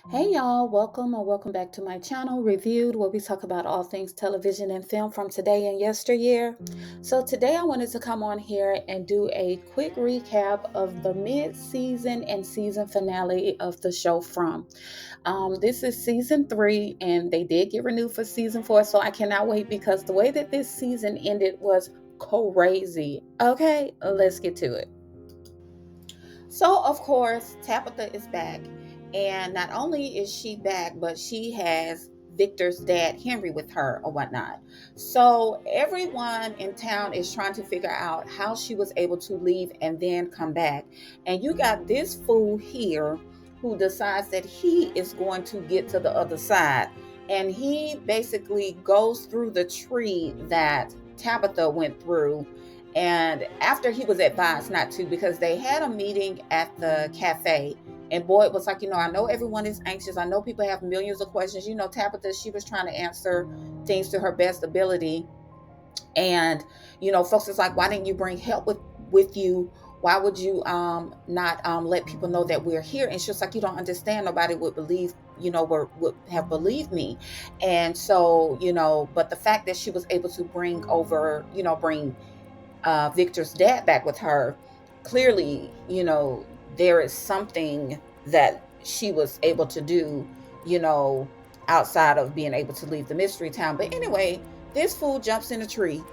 Hey y'all, welcome or welcome back to my channel, Reviewed, where we talk about all things television and film from today and yesteryear. So today I wanted to come on here and do a quick recap of the mid-season and season finale of the show From. This is season 3 and they did get renewed for season 4, so I cannot wait because the way that this season ended was crazy. Okay, let's get to it. So, of course, Tabitha is back. And not only is she back, but she has Victor's dad, Henry, with her or whatnot. So, everyone in town is trying to figure out how she was able to leave and then come back. And you got this fool here who decides that he is going to get to the other side. And he basically goes through the tree that Tabitha went through, and after he was advised not to, because they had a meeting at the cafe, and Boyd was like, I know everyone is anxious. I know people have millions of questions. Tabitha, she was trying to answer things to her best ability. And, folks was like, why didn't you bring help with you? Why would you not let people know that we're here? And she was like, you don't understand. Nobody would believe, would have believed me. And so, but the fact that she was able to bring Victor's dad back with her, clearly, there is something that she was able to do, you know, outside of being able to leave the mystery town. But anyway, this fool jumps in a tree.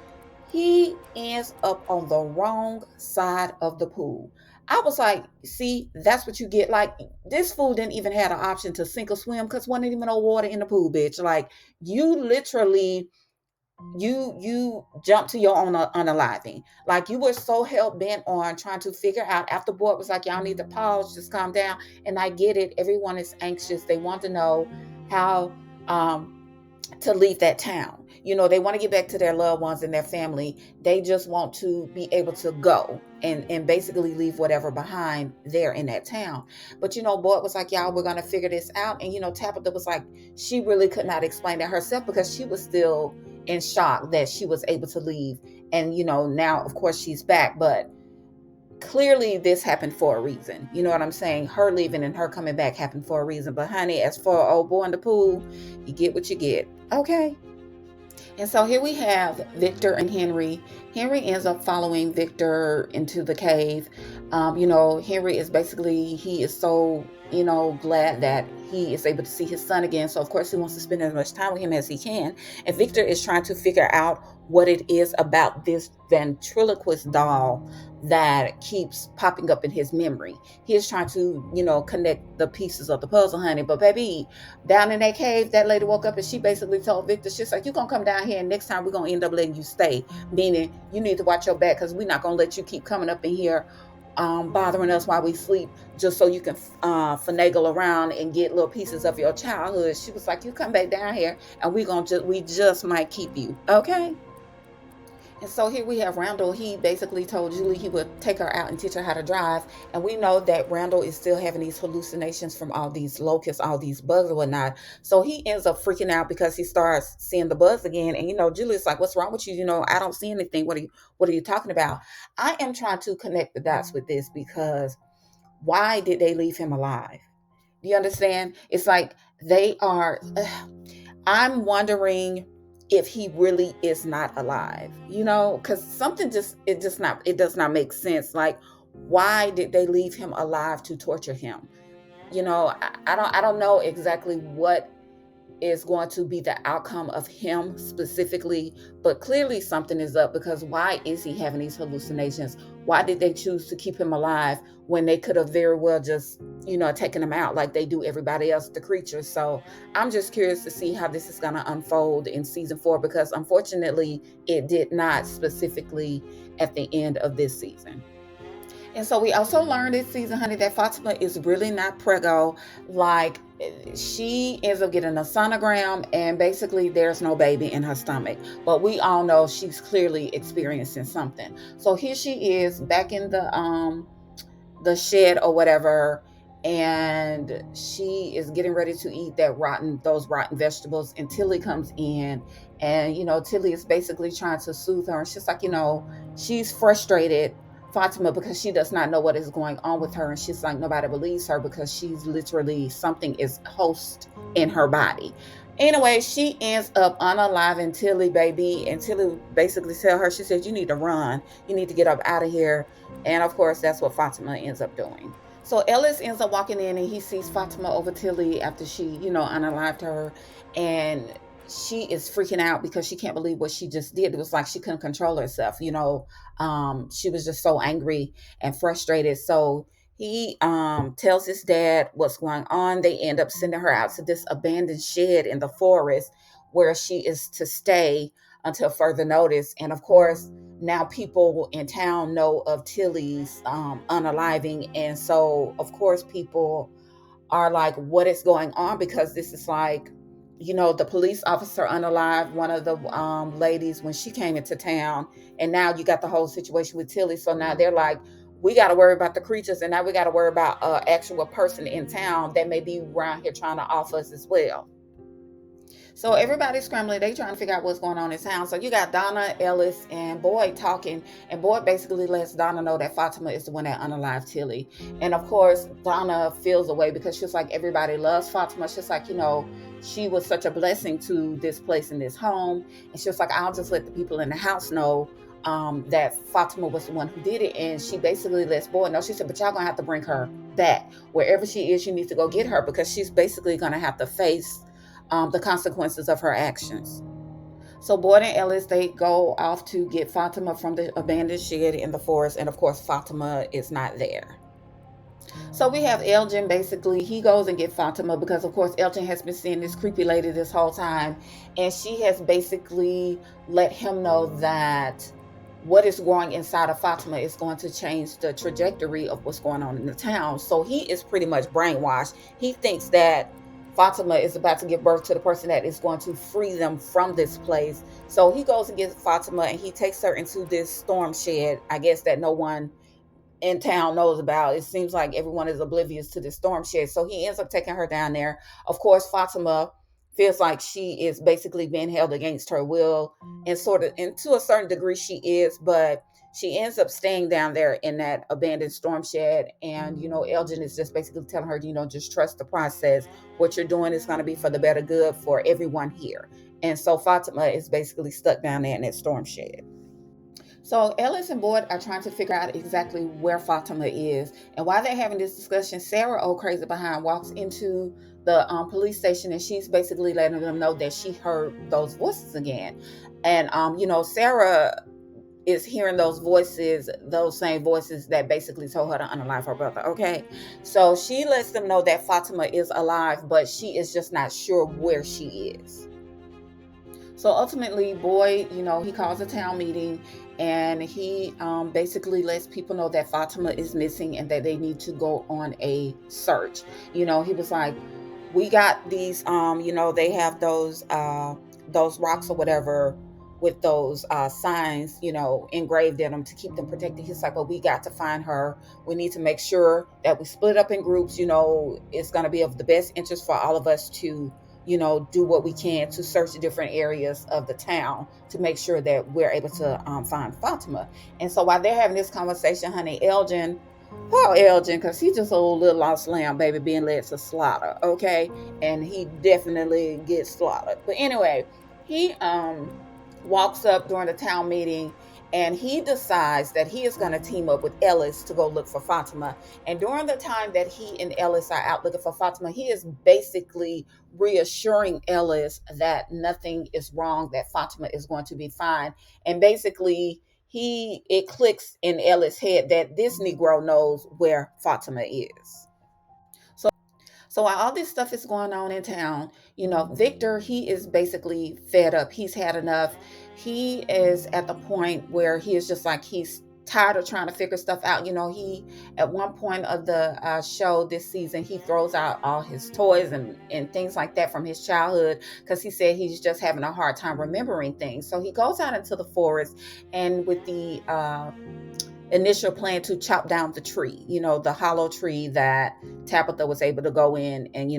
He ends up on the wrong side of the pool. I was like, see, that's what you get. Like, this fool didn't even have an option to sink or swim because wasn't even no water in the pool, bitch. Like, you literally you jumped to your own unaliving. Like, you were so hell-bent on trying to figure out, after Boyd was like, y'all need to pause, just calm down. And I get it, everyone is anxious, they want to know how to leave that town. They want to get back to their loved ones and their family. They just want to be able to go and basically leave whatever behind there in that town. But Boyd was like, y'all, we're gonna figure this out. And Tabitha was like, she really could not explain it herself because she was still in shock that she was able to leave. And now of course she's back, but clearly this happened for a reason. You know what I'm saying? Her leaving and her coming back happened for a reason. But honey, as for old boy in the pool, you get what you get. Okay. And so here we have Victor and Henry. Henry ends up following Victor into the cave. Henry is basically, he is so, glad that he is able to see his son again. So, of course, he wants to spend as much time with him as he can. And Victor is trying to figure out what it is about this ventriloquist doll that keeps popping up in his memory. He is trying to, connect the pieces of the puzzle, honey. But, baby, down in that cave, that lady woke up and she basically told Victor, she's like, you're going to come down here and next time we're going to end up letting you stay. Meaning you need to watch your back because we're not going to let you keep coming up in here bothering us while we sleep just so you can finagle around and get little pieces of your childhood. She was like, you come back down here and we just might keep you. Okay. And so here we have Randall. He basically told Julie he would take her out and teach her how to drive. And we know that Randall is still having these hallucinations from all these locusts, all these bugs and whatnot. So he ends up freaking out because he starts seeing the bugs again. And Julie's like, what's wrong with you? I don't see anything. What are you talking about? I am trying to connect the dots with this because why did they leave him alive? Do you understand? It's like they are. I'm wondering if he really is not alive, because something it does not make sense. Like, why did they leave him alive to torture him? I don't know exactly what is going to be the outcome of him specifically, but clearly something is up because why is he having these hallucinations? Why did they choose to keep him alive when they could have very well just, taken him out like they do everybody else, the creatures? So I'm just curious to see how this is going to unfold in season 4 because unfortunately it did not specifically at the end of this season. And so we also learned this season, honey, that Fatima is really not preggo. Like, she ends up getting a sonogram and basically there's no baby in her stomach. But we all know she's clearly experiencing something. So here she is back in the shed or whatever, and she is getting ready to eat those rotten vegetables, and Tilly comes in, and Tilly is basically trying to soothe her, and she's like, she's frustrated Fatima because she does not know what is going on with her. And she's like, nobody believes her because she's literally, something is host in her body. Anyway, she ends up unaliving Tilly, baby. And Tilly basically tell her, she said, you need to run. You need to get up out of here. And of course, that's what Fatima ends up doing. So Ellis ends up walking in and he sees Fatima over Tilly after she, unalived her. And she is freaking out because she can't believe what she just did. It was like she couldn't control herself. She was just so angry and frustrated. So he tells his dad what's going on. They end up sending her out to this abandoned shed in the forest where she is to stay until further notice. And of course, now people in town know of Tilly's unaliving. And so, of course, people are like, what is going on? Because this is like, the police officer unalived one of the ladies when she came into town. And now you got the whole situation with Tilly. So now they're like, we got to worry about the creatures. And now we got to worry about an actual person in town that may be around here trying to off us as well. So everybody's scrambling. They trying to figure out what's going on in town. So you got Donna, Ellis, and Boyd talking. And Boyd basically lets Donna know that Fatima is the one that unalived Tilly. And of course, Donna feels away because she's like, everybody loves Fatima. She's like, she was such a blessing to this place and this home. And she was like, I'll just let the people in the house know that Fatima was the one who did it. And she basically lets Boyd know. She said, but y'all gonna have to bring her back. Wherever she is, you need to go get her because she's basically gonna have to face the consequences of her actions. So Boyd and Ellis, they go off to get Fatima from the abandoned shed in the forest. And of course, Fatima is not there. So we have Elgin, basically, he goes and gets Fatima because, of course, Elgin has been seeing this creepy lady this whole time. And she has basically let him know that what is growing inside of Fatima is going to change the trajectory of what's going on in the town. So he is pretty much brainwashed. He thinks that Fatima is about to give birth to the person that is going to free them from this place. So he goes and gets Fatima and he takes her into this storm shed, I guess, that no one in town knows about. It seems like everyone is oblivious to this storm shed. So he ends up taking her down there. Of course, Fatima feels like she is basically being held against her will, and to a certain degree she is, but she ends up staying down there in that abandoned storm shed. And Elgin is just basically telling her, just trust the process. What you're doing is going to be for the better good for everyone here. And so Fatima is basically stuck down there in that storm shed. So Ellis and Boyd are trying to figure out exactly where Fatima is. And while they're having this discussion, Sarah, old crazy behind, walks into the police station, and she's basically letting them know that she heard those voices again. And Sarah is hearing those voices, those same voices that basically told her to unalive her brother. Okay, so she lets them know that Fatima is alive, but she is just not sure where she is. So ultimately, Boyd, he calls a town meeting, and he basically lets people know that Fatima is missing and that they need to go on a search. He was like, we got these, they have those rocks or whatever with those signs, engraved in them to keep them protected. He's like, well, we got to find her. We need to make sure that we split up in groups. It's going to be of the best interest for all of us to do what we can to search the different areas of the town to make sure that we're able to find Fatima. And so while they're having this conversation, honey, Elgin, poor Elgin, because he's just a little lost lamb, baby, being led to slaughter, okay? And he definitely gets slaughtered. But anyway, he walks up during the town meeting, and he decides that he is going to team up with Ellis to go look for Fatima. And during the time that he and Ellis are out looking for Fatima, he is basically reassuring Ellis that nothing is wrong, that Fatima is going to be fine. And basically, it clicks in Ellis' head that this Negro knows where Fatima is. So while all this stuff is going on in town, Victor, he is basically fed up. He's had enough. He is at the point where he is just like, he's tired of trying to figure stuff out. He, at one point of the show this season, he throws out all his toys and things like that from his childhood because he said he's just having a hard time remembering things. So he goes out into the forest, and with the initial plan to chop down the tree, the hollow tree that Tabitha was able to go in and,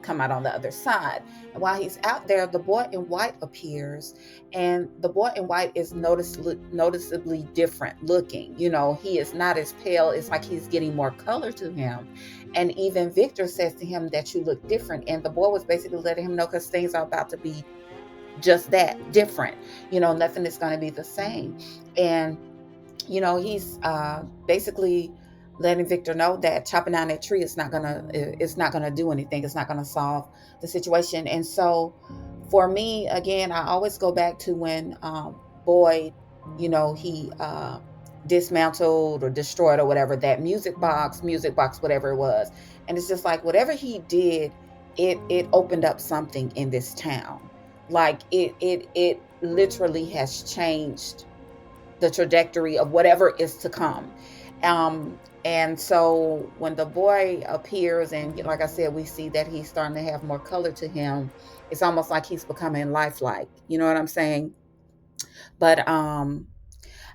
come out on the other side. And while he's out there, the boy in white appears, and the boy in white is noticeably different looking. He is not as pale. It's like he's getting more color to him. And even Victor says to him that you look different. And the boy was basically letting him know, because things are about to be just that different. Nothing is going to be the same. And he's basically letting Victor know that chopping down that tree is not gonna do anything. It's not gonna solve the situation. And so, for me, again, I always go back to when Boyd, he dismantled or destroyed or whatever that music box, whatever it was. And it's just like whatever he did, it opened up something in this town. Like it literally has changed the trajectory of whatever is to come. And so when the boy appears, and like I said, we see that he's starting to have more color to him, it's almost like he's becoming lifelike. You know what I'm saying? But I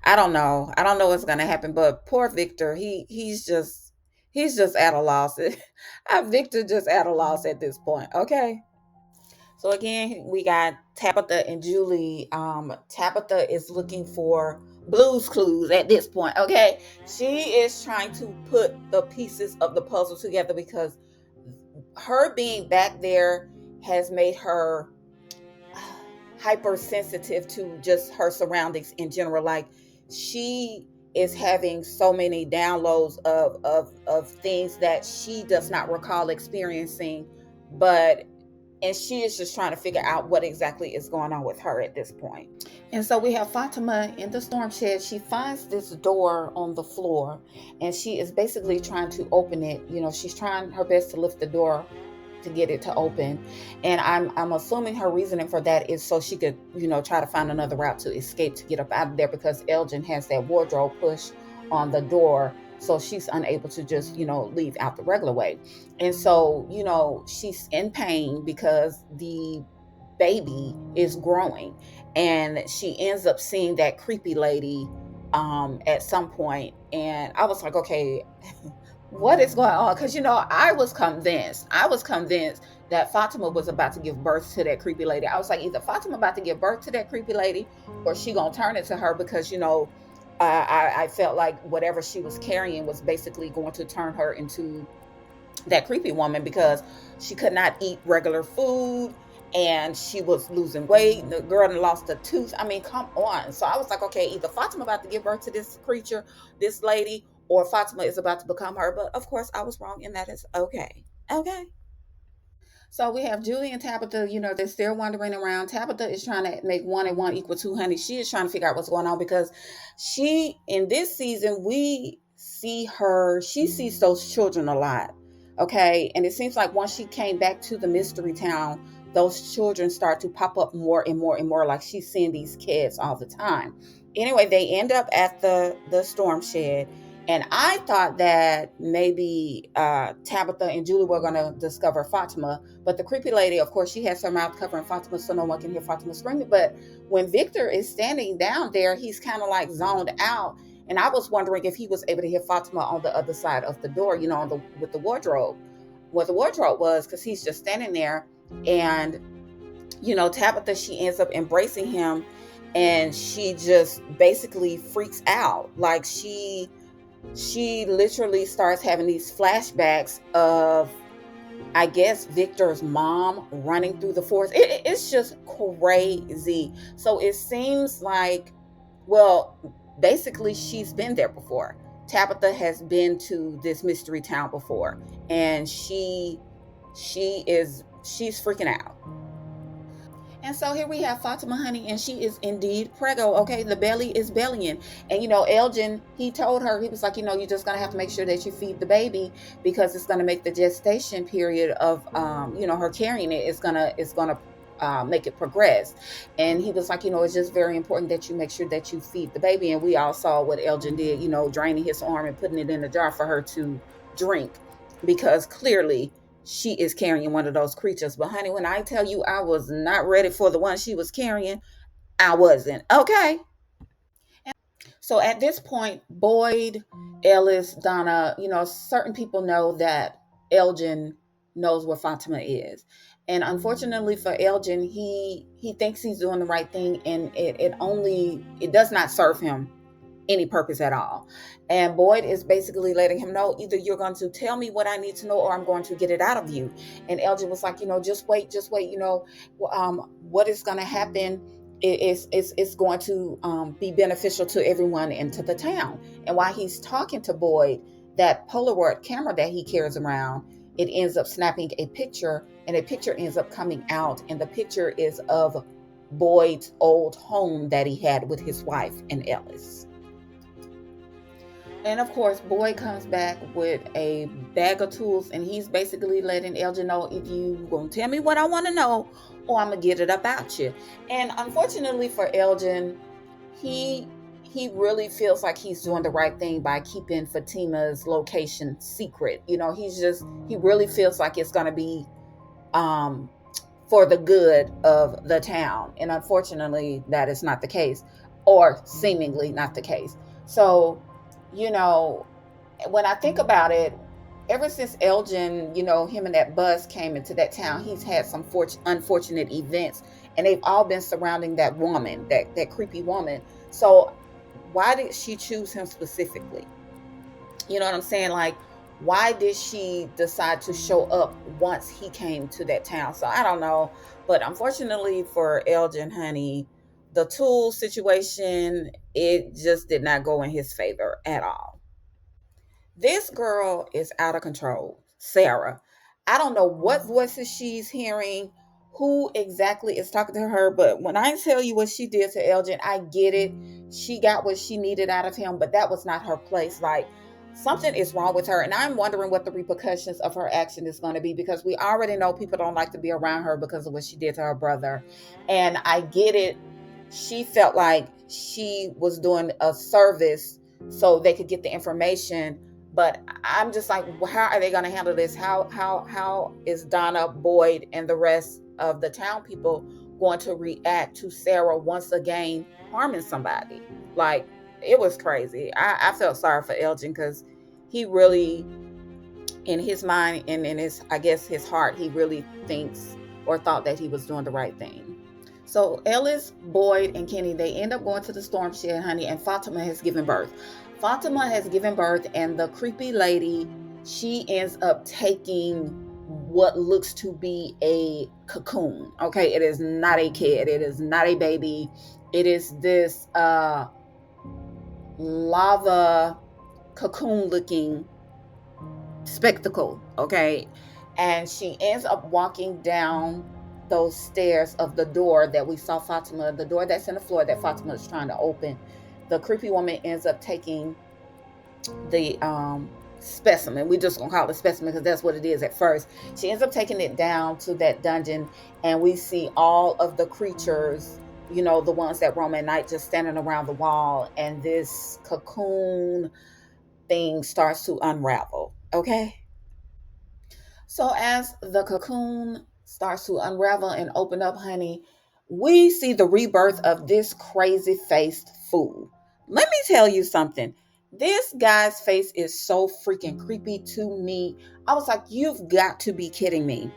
don't know. I don't know what's gonna happen. But poor Victor, he's just at a loss. Victor just at a loss at this point. Okay. So again, we got Tabitha and Julie. Tabitha is looking for Blue's Clues at this point. Okay, she is trying to put the pieces of the puzzle together, because her being back there has made her hypersensitive to just her surroundings in general. Like, she is having so many downloads of things that she does not recall experiencing, but and she is just trying to figure out what exactly is going on with her at this point. And so we have Fatima in the storm shed. She finds this door on the floor, and she is basically trying to open it. She's trying her best to lift the door to get it to open. And I'm assuming her reasoning for that is so she could, try to find another route to escape, to get up out of there, because Elgin has that wardrobe push on the door, so she's unable to just leave out the regular way. And so she's in pain because the baby is growing, and she ends up seeing that creepy lady at some point. And I was like, okay, what is going on? Because I was convinced that Fatima was about to give birth to that creepy lady. I was like, either Fatima about to give birth to that creepy lady, or she gonna turn it to her, because I felt like whatever she was carrying was basically going to turn her into that creepy woman, because she could not eat regular food, and she was losing weight. The girl lost a tooth. I mean, come on. So I was like, okay, either Fatima about to give birth to this creature, this lady, or Fatima is about to become her. But of course, I was wrong, and that is okay. Okay. So we have Julie and Tabitha, they're still wandering around. Tabitha is trying to make 1 and 1 = 2, honey. She is trying to figure out what's going on, because in this season, she sees those children a lot. Okay. And it seems like once she came back to the mystery town, those children start to pop up more and more and more. Like, she's seeing these kids all the time. Anyway, they end up at the storm shed, and I thought that maybe Tabitha and Julie were going to discover Fatima. But the creepy lady, of course, she has her mouth covering Fatima, so no one can hear Fatima screaming. But when Victor is standing down there, he's kind of like zoned out. And I was wondering if he was able to hear Fatima on the other side of the door, with the wardrobe, where the wardrobe was, because he's just standing there. And, Tabitha, she ends up embracing him, and she just basically freaks out. Like, she literally starts having these flashbacks of, I guess, Victor's mom running through the forest. It's just crazy. So it seems like, well, basically, she's been there before. Tabitha has been to this mystery town before, and she's freaking out. And so here we have Fatima, honey, and she is indeed preggo. Okay, the belly is bellying. And Elgin, he told her, he was like, you're just gonna have to make sure that you feed the baby, because it's gonna make the gestation period of her carrying it, it's gonna make it progress. And he was like, it's just very important that you make sure that you feed the baby. And we all saw what Elgin did, draining his arm and putting it in a jar for her to drink, because clearly she is carrying one of those creatures. But honey, when I tell you I was not ready for the one she was carrying, I wasn't. Okay. So at this point, Boyd, Ellis, Donna, certain people know that Elgin knows where Fatima is. And unfortunately for Elgin, he thinks he's doing the right thing, and it does not serve him any purpose at all. And Boyd is basically letting him know, either you're going to tell me what I need to know, or I'm going to get it out of you. And Elgin was like, just wait, what is going to happen it's going to be beneficial to everyone and to the town. And while he's talking to Boyd, that Polaroid camera that he carries around, it ends up snapping a picture, and a picture ends up coming out, and the picture is of Boyd's old home that he had with his wife and Ellis. And of course, Boyd comes back with a bag of tools, and he's basically letting Elgin know, if you gonna tell me what I want to know, or I'm gonna get it about you. And unfortunately for Elgin, he really feels like he's doing the right thing by keeping Fatima's location secret. He really feels like it's gonna be for the good of the town, and unfortunately, that is not the case, or seemingly not the case. So, you know, when I think about it, ever since Elgin, him and that bus came into that town, he's had some unfortunate events, and they've all been surrounding that woman, that creepy woman. So why did she choose him specifically? You know what I'm saying? Like, why did she decide to show up once he came to that town? So I don't know. But unfortunately for Elgin, honey, the tool situation, it just did not go in his favor at all. This girl is out of control, Sarah. I don't know what voices she's hearing, who exactly is talking to her, but when I tell you what she did to Elgin, I get it. She got what she needed out of him, but that was not her place. Like, something is wrong with her, and I'm wondering what the repercussions of her action is going to be, because we already know people don't like to be around her because of what she did to her brother. And I get it. She felt like she was doing a service so they could get the information, but I'm just like, how are they going to handle this? How is Donna, Boyd, and the rest of the town people going to react to Sarah once again harming somebody? Like, it was crazy. I felt sorry for Elgin, because he really, in his mind and in his, I guess, his heart, he really thinks or thought that he was doing the right thing. So Ellis, Boyd, and Kenny, they end up going to the storm shed, honey, and Fatima has given birth. Fatima has given birth, and the creepy lady, she ends up taking what looks to be a cocoon. Okay, it is not a kid. It is not a baby. It is this lava cocoon looking spectacle. Okay, and she ends up walking down those stairs of the door that we saw Fatima, the door that's in the floor that Fatima is trying to open. The creepy woman ends up taking the specimen. We just gonna call it specimen because that's what it is at first. She ends up taking it down to that dungeon, and we see all of the creatures, the ones that roam at night, just standing around the wall, and this cocoon thing starts to unravel. Okay, so as the cocoon starts to unravel and open up, honey, we see the rebirth of this crazy faced fool. Let me tell you something. This guy's face is so freaking creepy to me. I was like, you've got to be kidding me.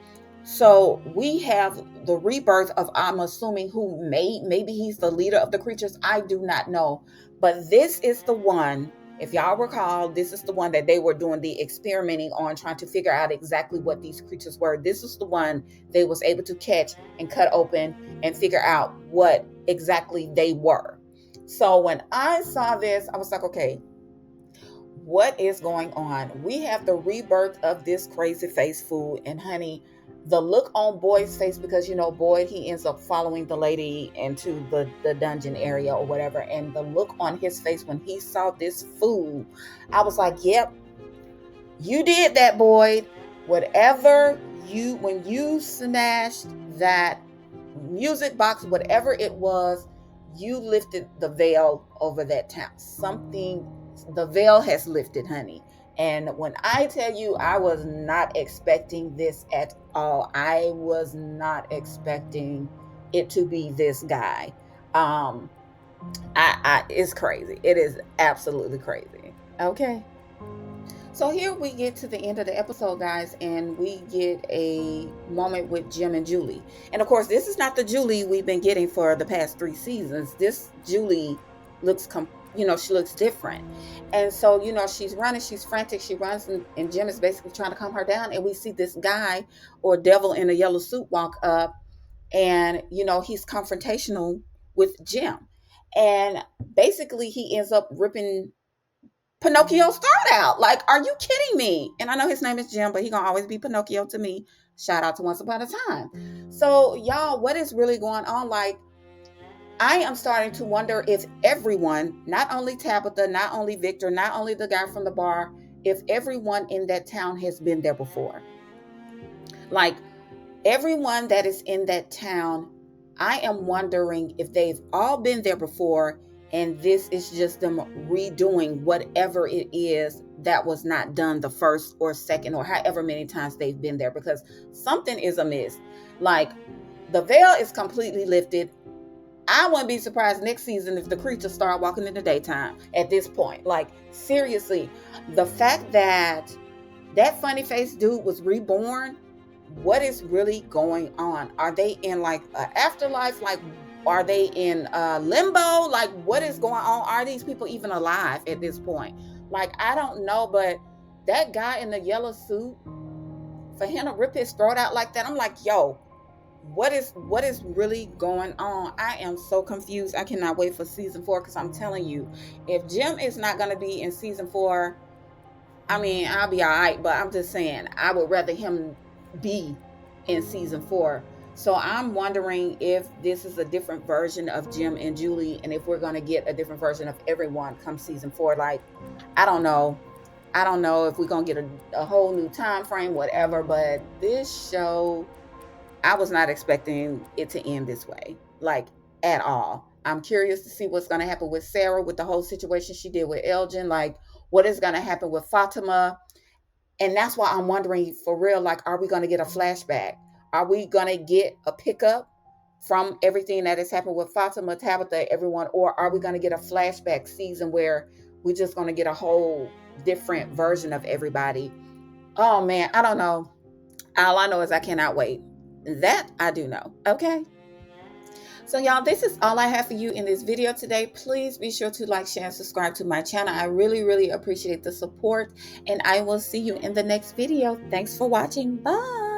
So we have the rebirth of, I'm assuming, who maybe he's the leader of the creatures. I do not know. But this is the one, if y'all recall, this is the one that they were doing the experimenting on, trying to figure out exactly what these creatures were. This is the one they was able to catch and cut open and figure out what exactly they were. So when I saw this, I was like, okay, what is going on? We have the rebirth of this crazy face fool, and honey, the look on Boyd's face, because Boyd, he ends up following the lady into the dungeon area or whatever, and the look on his face when he saw this fool, I was like, yep, you did that, Boyd. Whatever when you snatched that music box, whatever it was, you lifted the veil over that town. The veil has lifted, honey. And when I tell you, I was not expecting this at all. I was not expecting it to be this guy. It's crazy. It is absolutely crazy. Okay. So here we get to the end of the episode, guys, and we get a moment with Jim and Julie. And of course, this is not the Julie we've been getting for the past 3 seasons. This Julie looks, she looks different. And so, she's running, she's frantic, she runs, and Jim is basically trying to calm her down. And we see this guy or devil in a yellow suit walk up, and, he's confrontational with Jim. And basically, he ends up ripping Pinocchio's throat out. Like, are you kidding me? And I know his name is Jim, but he gonna always be Pinocchio to me. Shout out to Once Upon a Time. So, y'all, what is really going on? Like, I am starting to wonder if everyone, not only Tabitha, not only Victor, not only the guy from the bar, if everyone in that town has been there before. Like, everyone that is in that town, I am wondering if they've all been there before, and this is just them redoing whatever it is that was not done the first or second or however many times they've been there, because something is amiss. Like, the veil is completely lifted. I wouldn't be surprised next season if the creatures start walking in the daytime at this point. Like, seriously, the fact that that funny face dude was reborn, what is really going on? Are they in like an afterlife? Like, are they in limbo? Like, what is going on? Are these people even alive at this point? Like, I don't know, but that guy in the yellow suit, for him to rip his throat out like that, I'm like, yo, what is really going on? I am so confused. I cannot wait for season 4, because I'm telling you, if Jim is not going to be in season 4, I mean, I'll be all right, but I'm just saying, I would rather him be in season 4. So I'm wondering if this is a different version of Jim and Julie, and if we're going to get a different version of everyone come season 4. Like, I don't know. I don't know if we're going to get a whole new time frame, whatever, but this show, I was not expecting it to end this way, like, at all. I'm curious to see what's going to happen with Sarah, with the whole situation she did with Elgin. Like, what is going to happen with Fatima? And that's why I'm wondering, for real, like, are we going to get a flashback? Are we going to get a pickup from everything that has happened with Fatima, Tabitha, everyone? Or are we going to get a flashback season where we're just going to get a whole different version of everybody? Oh, man, I don't know. All I know is I cannot wait. That I do know. Okay. So y'all, this is all I have for you in this video today. Please be sure to like, share, and subscribe to my channel. I really, really appreciate the support, and I will see you in the next video. Thanks for watching. Bye.